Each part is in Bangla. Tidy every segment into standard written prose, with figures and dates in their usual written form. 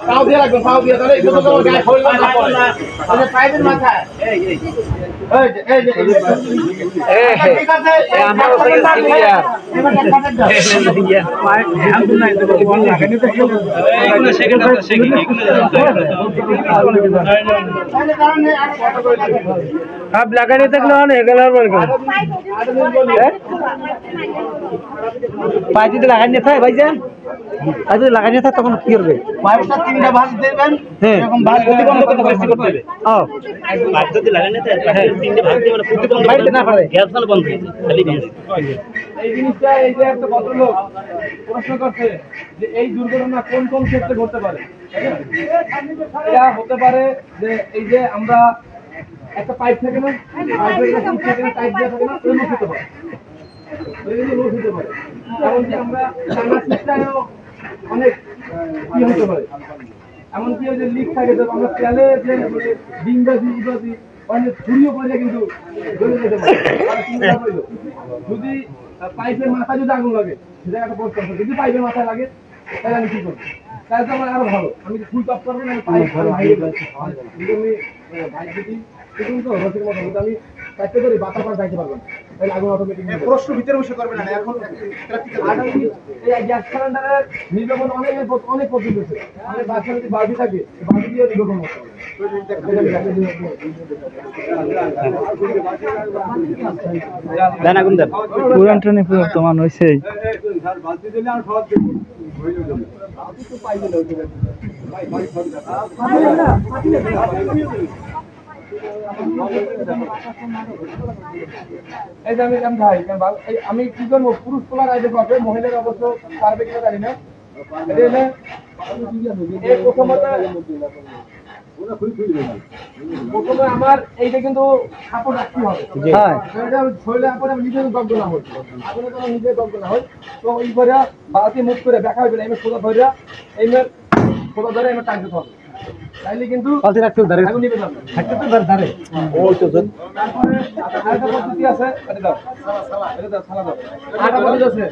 পাও দিয়ে রাখবেন, পাও দিয়ে তাহলে একটু তো গায়ে খোল না পড়ে। মানে পাইপের মাথায় এই ঠিক আছে আমরা ওই সিনিয়র এবার কাটার দাও আমি না এটা বল লাগানি তো এগুলো সেকেন্ড আছে সেকেন্ড তাহলে কারণে आप लगाने तक ना आने गलर बोल कर पाइप तो लगाने था भाईजान पाइप तो लगाने था তখন কি করবে পাইপটা তিনটা ভাঁজ দিবেন এরকম ভাঁজ যদি বন্ধ করতে বেশি করতে হবে পাইপ যদি লাগানে था তিনটা ভাঁজ দিবেন প্রতি বন্ধ করতে না পারে গ্যাস না বন্ধ খালি বন্ধ এই জিনিসটা এই যে একটা ভদ্রলোক প্রশ্ন করছে যে এই দুর্ঘটনা কোন কোন ক্ষেত্রে ঘটতে পারে এটা হতে পারে যে এই যে আমরা একটা পাইপ থাকে না পাইপের কাছে থাকে না পাইপ দেওয়া থাকে না ওই লুজ হতে পারে লুজ হতে পারে কারণ যে আমরা টানা সিস্টেমেও অনেক কি হতে পারে এমনকি ওই যে লিক থাকে তো আমরা তেলে যে ডিমবাজি ইবাজি অনেক ছড়িয়ে পড়ে কিন্তু জ্বলে যেতে পারে যদি পাইপের মাথায় যদি আগুন লাগে সে জায়গাটা বন্ধ করতে যদি পাইপের মাথায় লাগে তাহলে আমি কি করবো তাহলে তো আমার আরো ভালো আমি ফুল টপ করবো না পাইপ ভালো ভাই যদি কিন্তু রসের মতো কিন্তু আমি চাইতে পারি বাতাস পার যাইতে পারবো না তাহলে আগুন অটোমেটিক প্রশ্ন ভিতরে বসে করবে না এখন এই গ্যাস সিলিন্ডারের নির্গমন অনেক পদ্ধতি আছে আমাদের বাসায় যদি বালতি থাকে বালতি দিয়ে নির্গমন করতে হবে দেন আগুন দেন পুরান ট্রেনে পুরো তোমার হইছে বালতি দিলে আর সহজ দেব হয়ে যাবে বালতি তো পাইলে ভাই ভাই এই যে আমি কি করবো পুরুষ তোলার আইডে পাবে মহিলার অবশ্য পারবে কিনা জানি না প্রথমে আমার এইটা কিন্তু সাপোর্ট রাখতে হবে শরীরে আপরে আমি নিজের দগ্ধ না হই আগুনে তো নিজের দগ্ধ না হই তো ওই করে বালতি মুখ করে দেখা হবে না এবার সোজা ধরে এইবার সোজা ধরে এবার টানতে হবে তাইলে কিন্তু পালতি রাখতে ধরে আগুন নিবে না থাকতে তো ধরে ওই তো তারপরে আরেকটা পদ্ধতি আছে এটা দাও সালা দাও আরেকটা পদ্ধতি আছে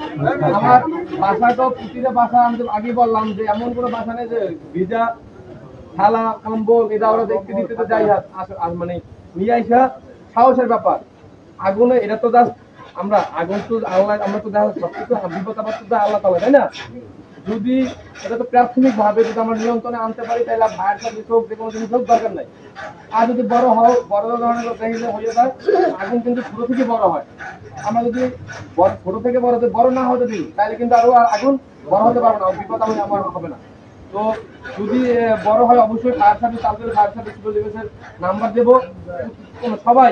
আমার বাসা তো প্রতিটা বাসা আমি আগে বললাম যে এমন কোনো বাসা নেই যে ভিজা থালা কম্বল এটা ওরা দেখতে দিতে তো যাই আর মানে নিয়ে আইসা সাহসের ব্যাপার আগুনে এটা তো জাস্ট আমরা আগুন তো আল্লাহ আমরা তো দেখা সবকিছু বিপদ আপদ তো আল্লাহ তাআলা তাই না যদি এটা তো প্রাথমিক ভাবে যদি আমরা নিয়ন্ত্রণে আনতে পারি তাহলে ফায়ার সার্ভিস হোক যে কোনো জিনিস হোক দরকার নাই আর যদি বড় ধরনের হয়ে যায় আগুন কিন্তু ছোট থেকে বড় হয় আমরা যদি ছোট থেকে বড় না হতে দিই তাহলে কিন্তু আরো আগুন বড় হতে পারবে না বিপদ আমার হবে না তো যদি বড় হয় অবশ্যই ফায়ার সার্ভিস তাদের ফায়ার সার্ভিসের নাম্বার দেবো সবাই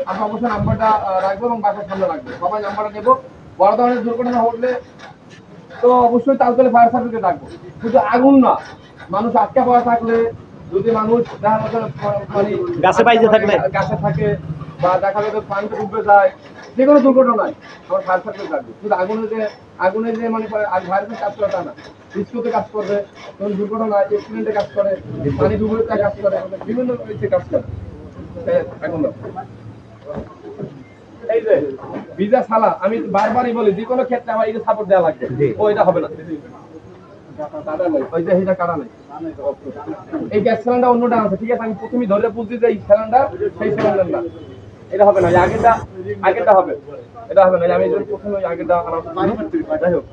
আমরা অবশ্যই নাম্বারটা রাখবো এবং বাসার সামনে রাখবো সবাই নাম্বারটা দেবো বড় ধরনের দুর্ঘটনা ঘটলে তো অবশ্যই তালতলে ফায়ার সার্ভিসে ডাকবো শুধু আগুন না মানুষ আটকা পড়া থাকলে যদি মানুষ মানে গাছে থাকে বা দেখা যাবে পানিতে ডুবে যায় যে কোনো দুর্ঘটনায় আমার ফায়ার সার্ভিস ডাকবে শুধু আগুনে যে মানে ভাইরাসের কাজ করে তা না রিস্কতে কাজ করবে কোন দুর্ঘটনা অ্যাক্সিডেন্টে কাজ করে পানি ডুবে কাজ করে বিভিন্ন কাজ করে এখন এই যে ভিজা সালা আমি বারবারই বলি যে কোনো ক্ষেত্রে আমার এই যে সাপোর্ট দেওয়া লাগবে ও এটা হবে না এই গ্যাস সিলিন্ডার অন্যটা আছে ঠিক আছে আমি প্রথমে ধরে বুঝছি যে এই সিলিন্ডার সেই সিলিন্ডার না এটা হবে না আগেরটা হবে এটা হবে না আমি প্রথমে আগেরটা যাই হোক